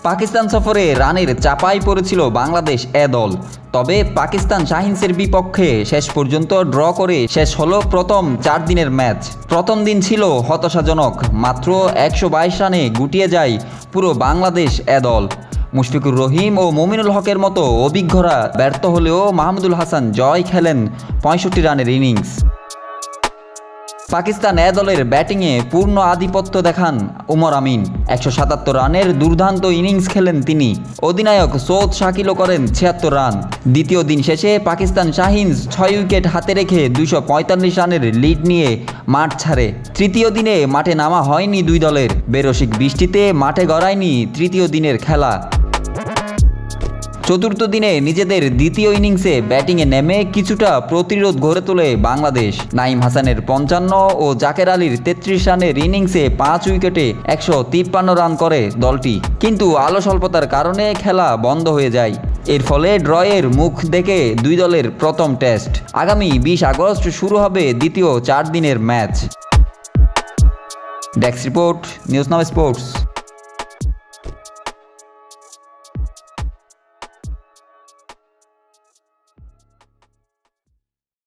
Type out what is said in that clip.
পাকিস্তান সফরে রানের চাপায় পড়েছিল বাংলাদেশ এ দল। তবে পাকিস্তান শাহিনসের বিপক্ষে শেষ পর্যন্ত ড্র করে শেষ হলো প্রথম 4 দিনের ম্যাচ। প্রথম দিন ছিল হতাশাজনক, মাত্র 122 রানে গুটিয়ে যায় পুরো বাংলাদেশ এ দল। মুশফিকুর রহিম ও মুমিনুল হকের মতো অভিজ্ঞরা ব্যর্থ হলেও মাহমুদুল হাসান জয় খেলেন 65 রানের ইনিংস। পাকিস্তান এ দলের ব্যাটিংয়ে পূর্ণ আধিপত্য দেখান উমর আমিন। 177 রানের দুর্দান্ত ইনিংস খেলেন তিনি। অধিনায়ক সৌদ শাকিলও করেন 76 রান। দ্বিতীয় দিন শেষে পাকিস্তান শাহিনস 6 উইকেট হাতে রেখে 245 রানের লিড নিয়ে মাঠ ছাড়ে। তৃতীয় দিনে মাঠে নামা হয়নি দুই দলের। বেরসিক বৃষ্টিতে মাঠে গড়ায়নি তৃতীয় দিনের খেলা। চতুর্থ দিনে নিজেদের দ্বিতীয় ইনিংসে ব্যাটিংয়ে নেমে কিছুটা প্রতিরোধ গড়ে তোলে বাংলাদেশ। নাঈম হাসানের 55 ও জাকের আলীর 33 রানের ইনিংসে 5 উইকেটে 153 রান করে দলটি। কিন্তু আলো স্বল্পতার কারণে খেলা বন্ধ হয়ে যায়। এর ফলে ড্রয়ের মুখ দেখে দুই দলের প্রথম টেস্ট। আগামী 20 আগস্ট শুরু হবে দ্বিতীয় 4 দিনের match. Desk report, news now sports.